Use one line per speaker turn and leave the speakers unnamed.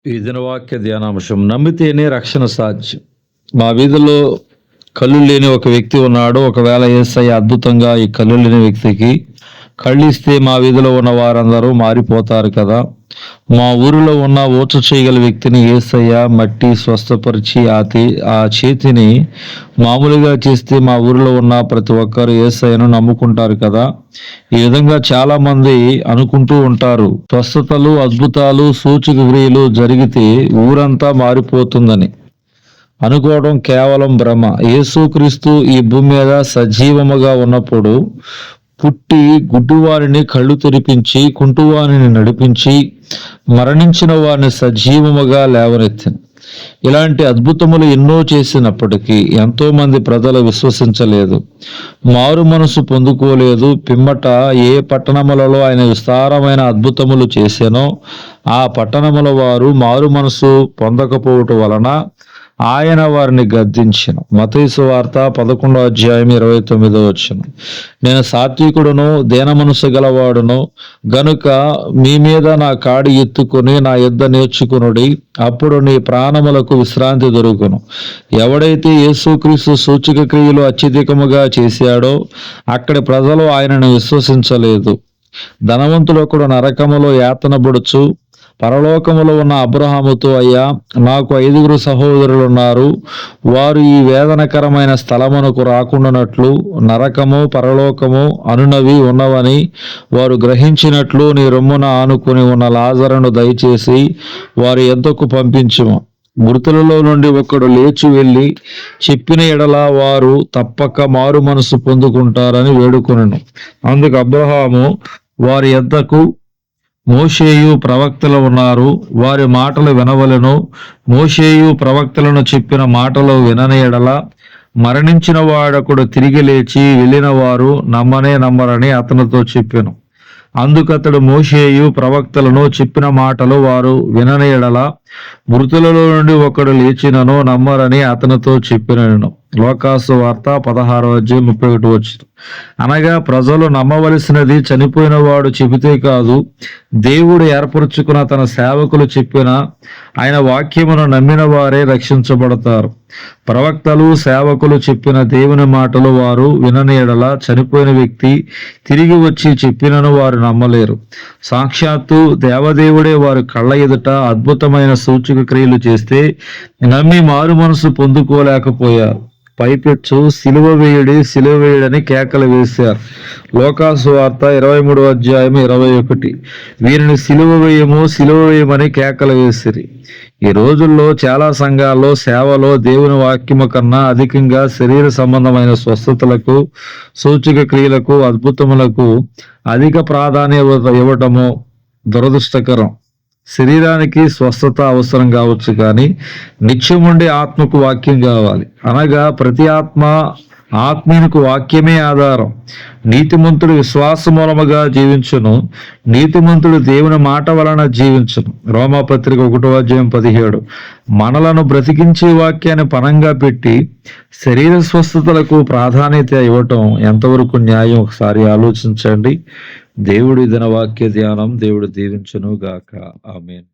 ఈ దినవాక్య ధ్యానాంశం నమ్మితేనే రక్షణ సాధ్యం. మా వీధిలో కళ్ళు లేని ఒక వ్యక్తి ఉన్నాడు. ఒకవేళ యేసయ్య అద్భుతంగా ఈ కళ్ళు లేని వ్యక్తికి కళ్ళు ఇస్తే మా వీధిలో ఉన్న వారందరూ మారిపోతారు కదా. మా ఊరిలో ఉన్న ఊచ చేయగల వ్యక్తిని యేసయ్య మట్టి స్వస్థపరిచి ఆ చేతిని మామూలుగా చేస్తే మా ఊరిలో ఉన్న ప్రతి ఒక్కరు యేసయ్యను నమ్ముకుంటారు కదా. ఈ విధంగా చాలా మంది అనుకుంటూ ఉంటారు, స్వస్థతలు అద్భుతాలు సూచక క్రియలు జరిగితే ఊరంతా మారిపోతుందని. అనుకోవడం కేవలం భ్రమ. యేసుక్రీస్తు ఈ భూమి మీద సజీవముగా ఉన్నప్పుడు పుట్టి గుడ్డివారిని కళ్ళు తెరిపించి, కుంటువారిని నడిపించి, మరణించిన వారిని సజీవముగా లేవనెత్తిన. ఇలాంటి అద్భుతములు ఎన్నో చేసినప్పటికీ ఎంతో మంది ప్రజలు విశ్వసించలేదు, మారు మనసు పొందుకోలేదు. పిమ్మట ఏ పట్టణములలో ఆయన విస్తారమైన అద్భుతములు చేశానో ఆ పట్టణముల వారు మారు మనసు పొందకపోవటం వలన ఆయన వారిని గద్దించిన. మత్తయి సువార్త 11:29. నేను సాత్వికుడును దీన మనసు గలవాడును గనుక మీ మీద నా కాడి ఎత్తుకుని నా యుద్ధ నేర్చుకునుడి, అప్పుడు నీ ప్రాణములకు విశ్రాంతి దొరుకును. ఎవడైతే యేసుక్రీస్తు సూచక క్రియలు అత్యధికముగా చేశాడో అక్కడి ప్రజలు ఆయనను విశ్వసించలేదు. ధనవంతుడు ఒకడు నరకములో యాతన పడుచు పరలోకములో ఉన్న అబ్రహాముతో, అయ్యా, నాకు 5 సహోదరులున్నారు, వారు ఈ వేదనకరమైన స్థలమునకు రాకుండానట్లు నరకము పరలోకము అనునవి ఉన్నవని వారు గ్రహించినట్లు నీ రొమ్మున ఆనుకుని ఉన్న లాజరును దయచేసి వారి యొద్దకు పంపించుము. మృతులలో నుండి ఒకడు లేచి వెళ్ళి చెప్పిన ఎడల వారు తప్పక మారు మనసు పొందుకుంటారని వేడుకొనెను. అందుకు అబ్రహాము, వారి యొద్దకు మోషేయు ప్రవక్తలు ఉన్నారు, వారి మాటలు వినవలెను. మోషేయు ప్రవక్తలను చెప్పిన మాటలు వినని ఎడల మరణించిన వాడొకడు తిరిగి లేచి వెళ్ళిన వారు నమ్మరని అతనితో చెప్పెను. అందుకతడు మోషేయు ప్రవక్తలను చెప్పిన మాటలు వారు వినని ఎడల మృతులలో నుండి ఒకడు లేచినను నమ్మరని అతనితో చెప్పినను. లోకాసు వార్త 16:31. అనగా ప్రజలు నమ్మవలసినది చనిపోయిన వాడు చెబితే కాదు, దేవుడు ఏర్పరచుకున్న తన సేవకులు చెప్పిన ఆయన వాక్యమును నమ్మిన వారే రక్షించబడతారు. ప్రవక్తలు సేవకులు చెప్పిన దేవుని మాటలు వారు వినని ఎడల చనిపోయిన వ్యక్తి తిరిగి వచ్చి చెప్పినను వారు నమ్మలేరు. సాక్షాత్తు దేవదేవుడే వారి కళ్ళ ఎదుట అద్భుతమైన సూచక క్రియలు చేస్తే నమ్మి మారు మనసు పొందుకోలేకపోయారు. పైపెచ్చు సిలువ వేయుడని కేకలు వేశారు. లోకాసు వార్త 23:21. వీరిని సిలువ వేయమని కేకలు వేసిరి. ఈ రోజుల్లో చాలా సంఘాల్లో సేవలో దేవుని వాక్యము కన్నా అధికంగా శరీర సంబంధమైన స్వస్థతలకు సూచక క్రియలకు అద్భుతములకు అధిక ప్రాధాన్యత ఇవ్వటము దురదృష్టకరం. శరీరానికి స్వస్థత అవసరం కావచ్చు, కానీ నిత్యముండే ఆత్మకు వాక్యం కావాలి. అనగా ప్రతి ఆత్మీయునికి వాక్యమే ఆధారం. నీతిమంతుడు విశ్వాస మూలముగా జీవించును, నీతిమంతుడు దేవుని మాట వలన జీవించును. రోమాపత్రిక 1:17. మనలను బ్రతికించే వాక్యాన్ని పనంగా పెట్టి శరీర స్వస్థతలకు ప్రాధాన్యత ఇవ్వటం ఎంతవరకు న్యాయం? ఒకసారి ఆలోచించండి. దేవుడి దిన వాక్య ధ్యానం దేవుడు దీవించును గాక. ఆమేన్.